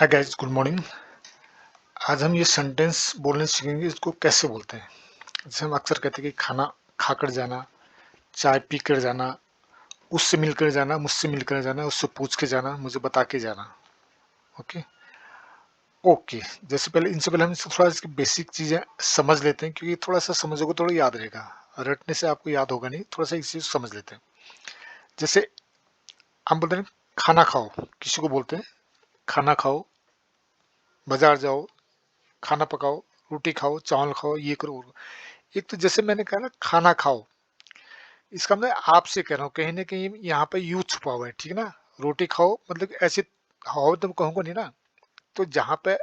Hi guys, good morning. आज हम ये सेंटेंस बोलने सीखेंगे, इसको कैसे बोलते हैं। जैसे हम अक्सर कहते हैं कि खाना खाकर जाना, चाय पीकर जाना, उससे मिलकर जाना, मुझसे मिलकर जाना, उससे पूछ के जाना, मुझे बता के जाना। Okay okay. जैसे पहले इनसे पहले हम थोड़ा इसकी बेसिक चीज़ें समझ लेते हैं, क्योंकि थोड़ा सा समझोगे थोड़ा याद रहेगा। रटने से आपको याद होगा नहीं, थोड़ा सा इस चीज़ समझ लेते हैं। जैसे हम बोलते हैं खाना खाओ, किसी को बोलते हैं खाना खाओ, बाजार जाओ, खाना पकाओ, रोटी खाओ, चावल खाओ, ये करो वो करो। एक तो जैसे मैंने कहा ना खाना खाओ, इसका मैं आपसे कह रहा हूँ, कहीं ना कहीं यहाँ पे यू छुपा हुआ है, ठीक है ना। रोटी खाओ मतलब ऐसे हाओ तो कहूंगा नहीं ना। तो जहाँ पे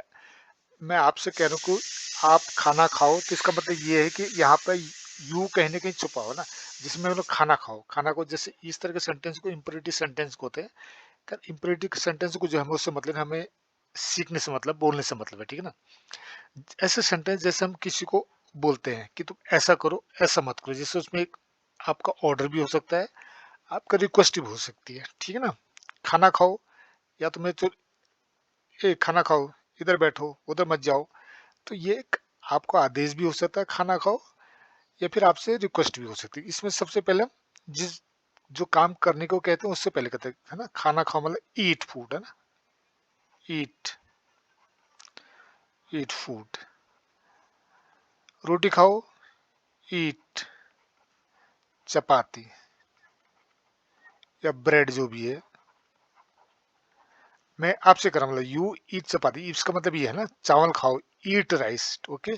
मैं आपसे कह रहा हूँ कि आप खाना खाओ, तो इसका मतलब ये है कि यहाँ पे यू कहीं ना कहीं छुपा हुआ है ना, जिसमें मतलब खाना खाओ। खाना को जैसे इस तरह के सेंटेंस को इम्परेटिव सेंटेंस को होते हैं। इम्परेटिव सेंटेंस को जो हमें उससे मतलब हमें सीखने से मतलब बोलने से मतलब है, ठीक है ना। ऐसे सेंटेंस जैसे हम किसी को बोलते हैं कि तुम ऐसा करो, ऐसा मत करो, जैसे उसमें एक आपका ऑर्डर भी हो सकता है, आपका रिक्वेस्ट भी हो सकती है, ठीक है ना। खाना खाओ, या तुम्हें तो ए खाना खाओ, इधर बैठो, उधर मत जाओ। तो ये एक आपका आदेश भी हो सकता है खाना खाओ, या फिर आपसे रिक्वेस्ट भी हो सकती है। इसमें सबसे पहले हम जिस जो काम करने को कहते हैं उससे पहले कहते हैं, है ना। खाना खाओ मतलब ईट फूड, है ना। ईट, ईट फूड। रोटी खाओ, ईट चपाती या ब्रेड जो भी है। मैं आपसे कर रहा हूँ मतलब यू ईट चपाती, इसका मतलब ये है ना चावल खाओ, ईट राइस। ओके,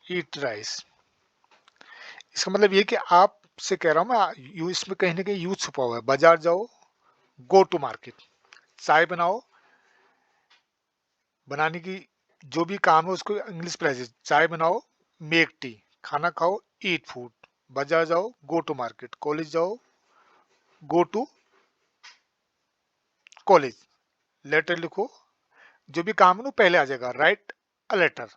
ईट राइस। इसका मतलब ये कि आपसे कह रहा हूँ मैं, यू इसमें कहीं ना कहीं यू छुपा हुआ है। बाजार जाओ, गो टू मार्केट। चाय बनाओ, बनाने की जो भी काम है उसको इंग्लिश प्रेजेंट, चाय बनाओ, मेक टी। खाना खाओ, ईट फूड। बाजार जाओ, गो टू मार्केट। कॉलेज जाओ, गो टू कॉलेज। लेटर लिखो, जो भी काम है ना पहले आ जाएगा, राइट अ लेटर।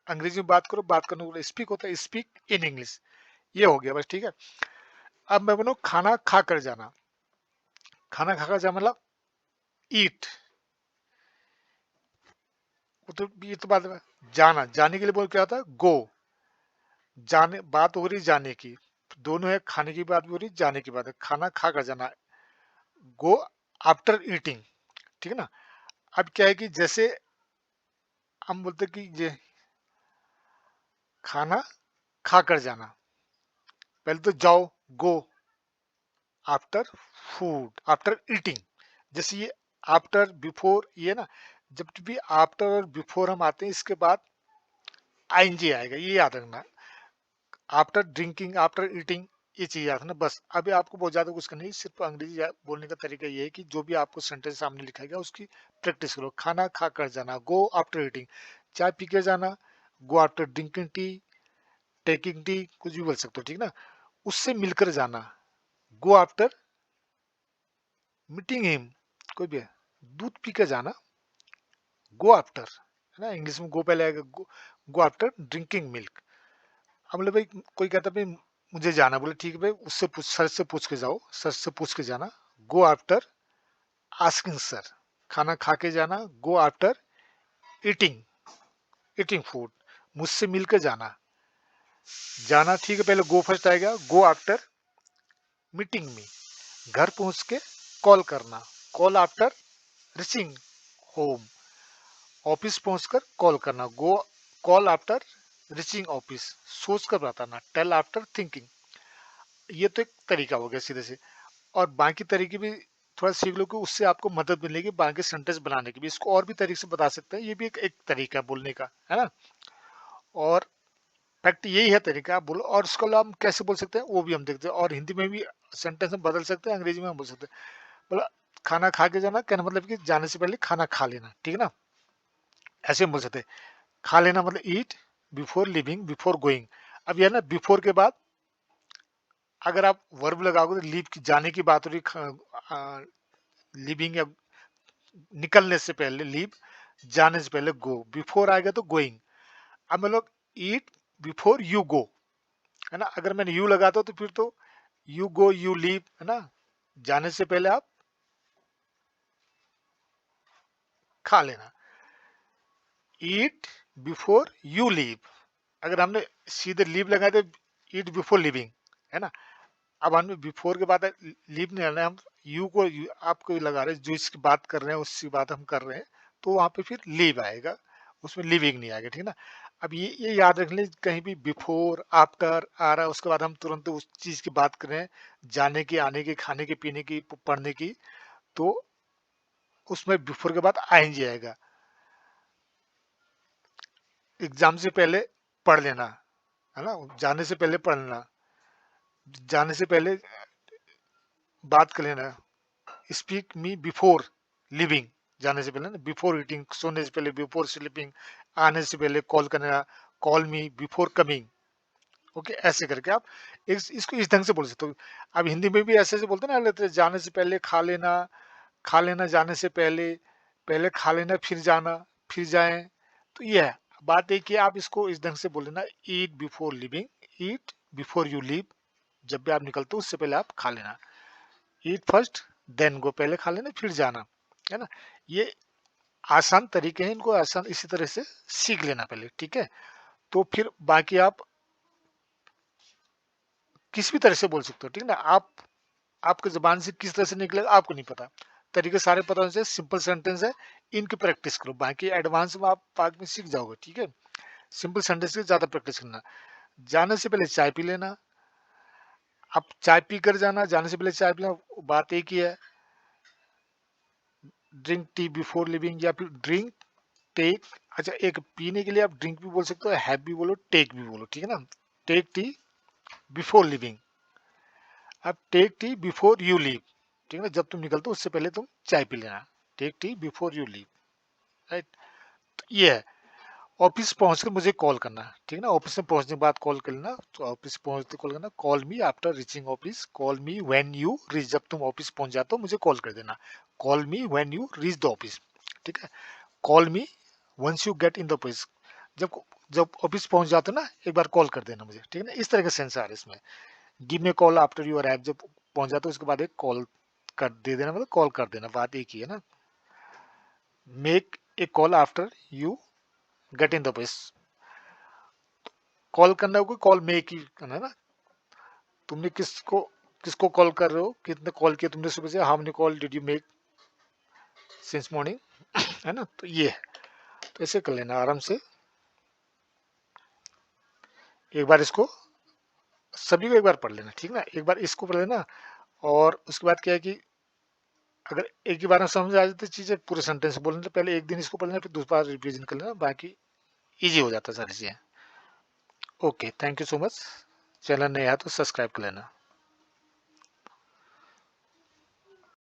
अंग्रेजी में बात करो, बात करने को स्पीक होता है, स्पीक इन इंग्लिश। ये हो गया बस, ठीक है। अब मैं बोलूँ खाना खा कर जाना। खाना खा कर जाना मतलब ईट। तो ये तो बात है। जाना, जाने के लिए बोल क्या होता है, गो। जाने बात हो रही जाने की, दोनों है, खाने की बात भी हो रही, जाने की बात है। खाना खा कर जाना, गो आफ्टर ईटिंग, ठीक है ना। अब क्या है कि जैसे हम बोलते कि ये खाना खा कर जाना, पहले तो जाओ, go after food, after eating. जैसे ये आफ्टर बिफोर, ये ना, जब भी आफ्टर और बिफोर हम आते हैं इसके बाद आईएनजी आएगा, ये याद रखना। आफ्टर ड्रिंकिंग, आफ्टर ईटिंग, ये चीज याद रखना बस। अभी आपको बहुत ज्यादा कुछ करना नहीं, सिर्फ अंग्रेजी बोलने का तरीका ये है कि जो भी आपको सेंटेंस सामने लिखा गया उसकी प्रैक्टिस करो। खाना खा कर जाना, गो आफ्टर ईटिंग। चाय पी के जाना, go after drinking tea, taking tea, कुछ भी बोल सकते हो, ठीक ना। उससे मिलकर जाना, गो आफ्टर मीटिंग हिम, कोई भी है। दूध पी के जाना, गो आफ्टर, है ना, इंग्लिश में गो पहले आएगा, गो आफ्टर ड्रिंकिंग मिल्क। अब बोले भाई, कोई कहता भाई मुझे जाना, बोले ठीक है भाई, उससे पूछ, सर से पूछ के जाओ, सर से पूछ के जाना, गो आफ्टर आस्किंग सर। खाना खा के जाना, go after eating, eating food. मुझसे मिलकर जाना, जाना ठीक है, पहले गो फर्स्ट आएगा, गो आफ्टर मीटिंग मी। घर पहुंच के कॉल करना, call after reaching home. Office पहुंचकर कॉल करना, गो कॉल आफ्टर रीचिंग ऑफिस। सोच कर बताना, टेल आफ्टर थिंकिंग। ये तो एक तरीका हो गया सीधे से। और बाकी तरीके भी थोड़ा सीख लो, कि उससे आपको मदद मिलेगी बाकी सेंटेंस बनाने की भी। इसको और भी तरीके से बता सकते हैं, ये भी एक तरीका है बोलने का, है ना। और फैक्ट यही है तरीका, आप बोलो। और इसको हम कैसे बोल सकते हैं वो भी हम देखते हैं, और हिंदी में भी सेंटेंस हम बदल सकते हैं, अंग्रेजी में हम बोल सकते हैं। बोला खाना खा के जाना, कहना मतलब कि जाने से पहले खाना खा लेना, ठीक है ना। ऐसे हम बोल सकते हैं। खा लेना मतलब ईट बिफोर लिविंग, बिफोर गोइंग। अब यह ना बिफोर के बाद अगर आप वर्ब लगाओगे तो लीव की, जाने की बात हो रही, लिविंग या निकलने से पहले लीव, जाने से पहले गो, बिफोर आएगा तो गोइंग। अब मतलब ईट बिफोर यू गो, है ना। अगर मैंने यू लगाता हूं तो फिर तो यू गो, यू लीव, है ना। जाने से पहले आप खा लेना। ईट बिफोर यू लीव, अगर हमने सीधे लीव लगा दे, ईट बिफोर लिविंग, है ना। अब हमने बिफोर के बाद लीव नहीं लेना, हम यू को आपको लगा रहे हैं, जो इसकी बात कर रहे हैं उसकी बात हम कर रहे हैं, तो वहां पे फिर लीव आएगा, उसमें लिविंग नहीं आएगा, ठीक है ना। अब ये याद रख लें, कहीं भी बिफोर आफ्टर आ रहा है उसके बाद हम तुरंत उस चीज की बात कर रहे हैं, जाने की, आने की, खाने की, पीने की, पढ़ने की, तो उसमें बिफोर के बाद आएंगे आएगा। एग्जाम से पहले पढ़ लेना, है ना, जाने से पहले पढ़ लेना, जाने से पहले बात कर लेना, स्पीक मी बिफोर लिविंग, जाने से पहले ना, बिफोर ईटिंग, सोने से पहले, बिफोर स्लीपिंग, आने से पहले कॉल करना, कॉल मी बिफोर कमिंग। ओके, ऐसे करके आप इसको इस ढंग से बोल सकते हो। अब हिंदी में भी ऐसे ऐसे बोलते हैं ना, लेते जाने से पहले खा लेना, खा लेना जाने से पहले, पहले खा लेना फिर जाना, फिर जाएं, तो ये है। बात है कि आप इसको इस ढंग से बोल लेना, ईट before living, eat before you leave, जब भी आप निकलते हो उससे पहले आप खा लेना, ईट फर्स्ट देन गो, पहले खा लेना फिर जाना, है ना। ये आसान तरीके हैं, इनको आसान इसी तरह से सीख लेना पहले, ठीक है। तो फिर बाकी आप किस भी तरह से बोल सकते हो, ठीक है ना। आप आपके जबान से किस तरह से निकलेगा आपको नहीं पता, तरीके सारे पता होने से, सिंपल सेंटेंस है, इनकी प्रैक्टिस करो, बाकी एडवांस में आप बाद में सीख जाओगे, ठीक है। सिंपल सेंटेंस की ज्यादा प्रैक्टिस करना। जाने से पहले चाय पी लेना, आप चाय पी कर जाना, जाने से पहले चाय पी लेना, बात एक ही है। ड्रिंक टी बिफोर लिविंग, या फिर ड्रिंक टेक, अच्छा एक पीने के लिए आप ड्रिंक भी बोल सकते हो, हैव भी बोलो, टेक भी बोलो, ठीक है ना। टेक टी बिफोर लिविंग, अब take tea before you leave, ठीक है ना, जब तुम निकलते हो उससे पहले तुम चाय पी लेना, take tea before you leave, right. तो ये है। ऑफिस पहुंचकर मुझे कॉल करना, ठीक है ना, ऑफिस में पहुंचने के बाद कॉल कर लेना, तो ऑफिस पहुंचते कॉल करना, call me after reaching office, call me when you reach, जब तुम ऑफिस पहुंच जाते हो मुझे कॉल कर देना, call me when you reach the office, ठीक है। Call me once you get in the office, जब जब ऑफिस पहुंच जाते हो ना एक बार कॉल कर देना मुझे, ठीक है ना। इस तरह का सेंस आ रहा है इसमें। Give me call after you arrive, जब पहुंच जाते हो उसके बाद एक कॉल कर दे देना, मतलब कॉल कर देना, बात एक ही है ना। Make a call after you get in the office, call करना होगा, कॉल मेक ही करना है ना। तुमने किसको किसको कॉल कर रहे हो, कितने कॉल किए तुमने सुबह से, how many call did you make since morning, है ना। तो ये है, तो ऐसे कर लेना आराम से। एक बार इसको सभी को एक बार पढ़ लेना, ठीक है ना, एक बार इसको पढ़ लेना। और उसके बाद क्या है कि अगर एक ही बार में समझ आ जाती चीजें, पूरे सेंटेंस बोलने से पहले एक दिन इसको पढ़ लेना, फिर दूसरा बार रिवीजन कर लेना, बाकी इजी हो जाता है सारी चीजें। Okay, thank you so much. Channel नया है तो सब्सक्राइब कर लेना।